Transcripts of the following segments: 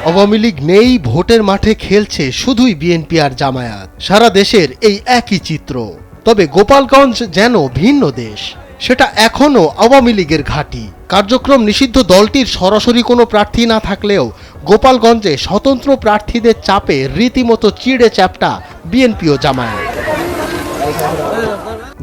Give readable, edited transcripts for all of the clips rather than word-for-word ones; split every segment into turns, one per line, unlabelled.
আওয়ামী লীগ নেই, ভোটের মাঠে খেলছে শুধুই বিএনপি আর জামায়াত। সারা দেশের এই একই চিত্র, তবে গোপালগঞ্জ যেন ভিন্ন দেশ। সেটা এখনো আওয়ামী লীগের ঘাঁটি। কার্যক্রম নিষিদ্ধ দলটির সরাসরি কোনো প্রার্থী না থাকলেও গোপালগঞ্জে স্বতন্ত্র প্রার্থীদের চাপে রীতিমতো চিড়ে চ্যাপ্টা বিএনপি ও জামায়াত।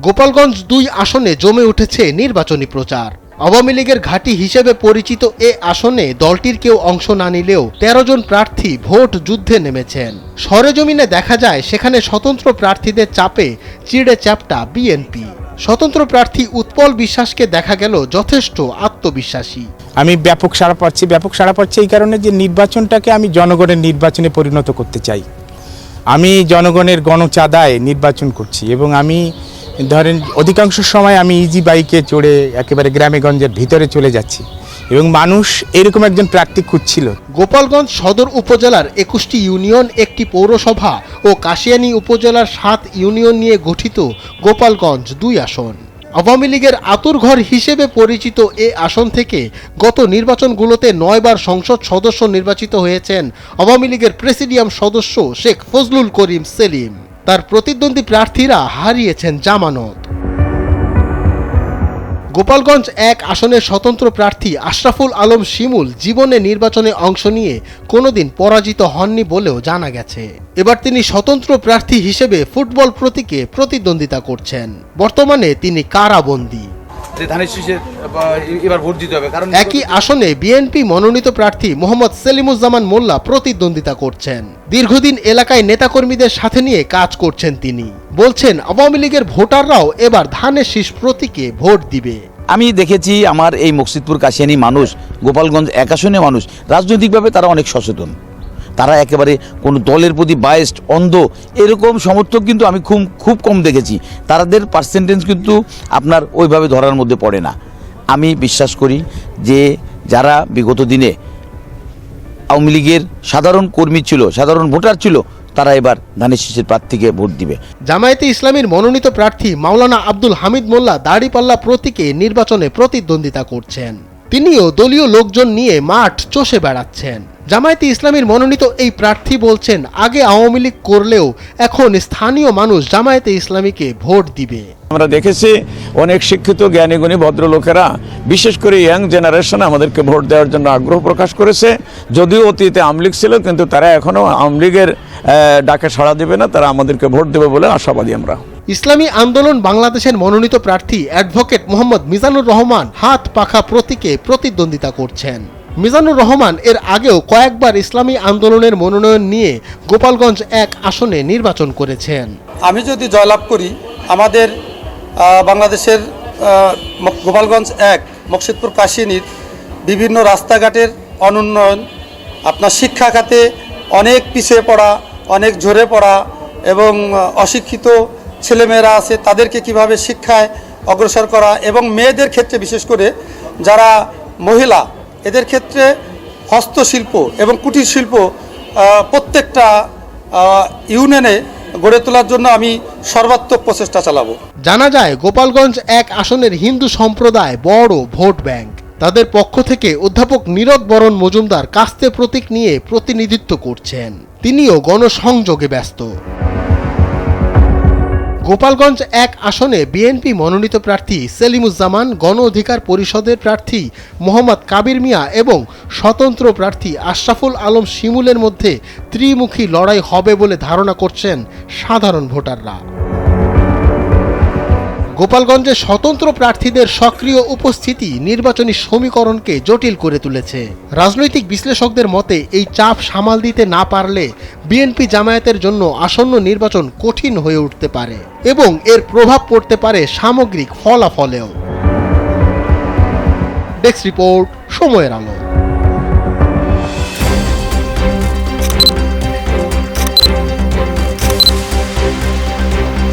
গোপালগঞ্জ 2 আসনে জমে উঠেছে নির্বাচনী প্রচার। আওয়ামী লীগের ঘাঁটি হিসেবে পরিচিত এ আসনে দলটির কেউ অংশ না নিলেও 13 জন প্রার্থী ভোট যুদ্ধে নেমেছেন। সরেজমিনে দেখা যায় সেখানে স্বতন্ত্র প্রার্থীদের চাপে চিড়ে চ্যাপ্টা বিএনপি। স্বতন্ত্র প্রার্থী উৎপল বিশ্বাসকে দেখা গেল যথেষ্ট আত্মবিশ্বাসী।
আমি ব্যাপক সাড়া পাচ্ছি এই কারণে যে নির্বাচনটাকে আমি জনগণের নির্বাচনে পরিণত করতে চাই। আমি জনগণের গণচাঁদায় নির্বাচন করছি এবং আমি ধরেন অধিকাংশ সময় আমি ইজি বাইকে চড়ে একেবারে গ্রামেগঞ্জের ভিতরে চলে যাচ্ছি এবং মানুষ এরকম একজন প্রার্থী খুঁজছিল।
গোপালগঞ্জ সদর উপজেলার 21টি ইউনিয়ন, একটি পৌরসভা ও কাশিয়ানী উপজেলার 7 ইউনিয়ন নিয়ে গঠিত গোপালগঞ্জ 2 আসন। আওয়ামী লীগের আতুরঘর হিসেবে পরিচিত এ আসন থেকে গত নির্বাচনগুলোতে 9 বার সংসদ সদস্য নির্বাচিত হয়েছেন আওয়ামী লীগের প্রেসিডিয়াম সদস্য শেখ ফজলুল করিম সেলিম। তার প্রতিদ্বন্দ্বী প্রার্থীরা হারিয়েছেন জামানত। গোপালগঞ্জ 1 আসনের স্বতন্ত্র প্রার্থী আশরাফুল আলম শিমুল জীবনে নির্বাচনে অংশ নিয়ে কোনোদিন পরাজিত হননি বলেও জানা গেছে। এবার তিনি স্বতন্ত্র প্রার্থী হিসেবে ফুটবল প্রতীকে প্রতিদ্বন্দ্বিতা করছেন। বর্তমানে তিনি কারাবন্দী। একই আসনে বিএনপি মনোনীত প্রার্থী মোহাম্মদ সেলিমুজ্জামান মোল্লা প্রতিদ্বন্দ্বিতা করছেন। দীর্ঘদিন এলাকায় নেতাকর্মীদের সাথে নিয়ে কাজ করছেন তিনি। বলছেন আওয়ামী লীগের ভোটাররাও এবার ধানের শীষ প্রতীকে ভোট দিবে।
আমি দেখেছি আমার এই মকসিদপুর কাশিয়ানী মানুষ, গোপালগঞ্জ 1 আসনে মানুষ রাজনৈতিকভাবে তারা অনেক সচেতন। তারা একেবারে কোনো দলের প্রতি বায়াসড, অন্ধ এরকম সমর্থক কিন্তু আমি খুব কম দেখেছি। তাদের পার্সেন্টেজ কিন্তু আপনার ওইভাবে ধরার মধ্যে পড়ে না। আমি বিশ্বাস করি যে যারা বিগত দিনে আওয়ামী লীগের সাধারণ কর্মী ছিল, সাধারণ ভোটার ছিল, তারা এবার ধানের শীষের প্রার্থীকে ভোট দিবে।
জামায়াতে ইসলামীর মনোনীত প্রার্থী মাওলানা আব্দুল হামিদ মোল্লা দাড়িপাল্লা প্রতীকে নির্বাচনে প্রতিদ্বন্দ্বিতা করছেন। তিনিও দলীয় লোকজন নিয়ে মাঠ চষে বেড়াচ্ছেন। জামায়াতে ইসলামীর মনোনীত এই প্রার্থী বলছেন আগে আওয়ামী লীগ করলেও এখন স্থানীয় মানুষ জামায়াতে ইসলামীকে ভোট দিবে।
আমরা দেখেছি অনেক শিক্ষিত জ্ঞানীগুণী ভদ্রলোকেরা বিশেষ করে ইয়াং জেনারেশন আমাদেরকে ভোট দেওয়ার জন্য আগ্রহ প্রকাশ করেছে। যদিও অতীতে আওয়ামী লীগ ছিল, কিন্তু তারা এখনও আওয়ামী লীগের ডাকে সাড়া দেবে না, তারা আমাদেরকে ভোট দেবে বলে আশাবাদী আমরা।
ইসলামী আন্দোলন বাংলাদেশের মনোনীত প্রার্থী অ্যাডভোকেট মোহাম্মদ মিজানুর রহমান হাত পাখা প্রতীকে প্রতিদ্বন্দ্বিতা করছেন। মিজানুর রহমান এর আগেও কয়েকবার ইসলামী আন্দোলনের মনোনয়ন নিয়ে গোপালগঞ্জ 1 আসনে নির্বাচন করেছেন।
আমি যদি জয়লাভ করি, আমাদের বাংলাদেশের গোপালগঞ্জ 1 মকসিদপুর কাশিয়ানীর বিভিন্ন রাস্তাঘাটের অনুন্নয়ন, আপনার শিক্ষা খাতে অনেক পিছিয়ে পড়া, অনেক ঝরে পড়া এবং অশিক্ষিত ছেলেমেয়েরা আছে, তাদেরকে কিভাবে শিক্ষায় অগ্রসর করা এবং মেয়েদের ক্ষেত্রে বিশেষ করে যারা মহিলা, এদের ক্ষেত্রে হস্তশিল্প এবং কুটির শিল্প প্রত্যেকটা ইউনিয়নে গড়ে তোলার জন্য আমি সর্বাত্মক প্রচেষ্টা চালাবো।
জানা যায় গোপালগঞ্জ 1 আসনের হিন্দু সম্প্রদায় বড় ভোট ব্যাংক। তাদের পক্ষ থেকে অধ্যাপক নীরদ বরণ মজুমদার কাস্তে প্রতীক নিয়ে প্রতিনিধিত্ব করছেন। তিনিও গণসংযোগে ব্যস্ত। গোপালগঞ্জ 1 আসনে বিএনপি মনোনীত প্রার্থী সেলিমুজ্জামান, গণ অধিকার পরিষদের প্রার্থী মোহাম্মদ কাবির মিয়া এবং স্বতন্ত্র প্রার্থী আশরাফুল আলম শিমুলের মধ্যে ত্রিমুখী লড়াই হবে বলে ধারণা করছেন সাধারণ ভোটাররা। গোপালগঞ্জে স্বতন্ত্র প্রার্থীদের সক্রিয় উপস্থিতি নির্বাচনী সমীকরণকে জটিল করে তুলেছে। রাজনৈতিক বিশ্লেষকদের মতে এই চাপ সামাল দিতে না পারলে বিএনপি জামায়াতের জন্য আসন্ন নির্বাচন কঠিন হয়ে উঠতে পারে এবং এর প্রভাব পড়তে পারে সামগ্রিক ফলাফলেও। ডেস্ক রিপোর্ট, সময়ের আলো।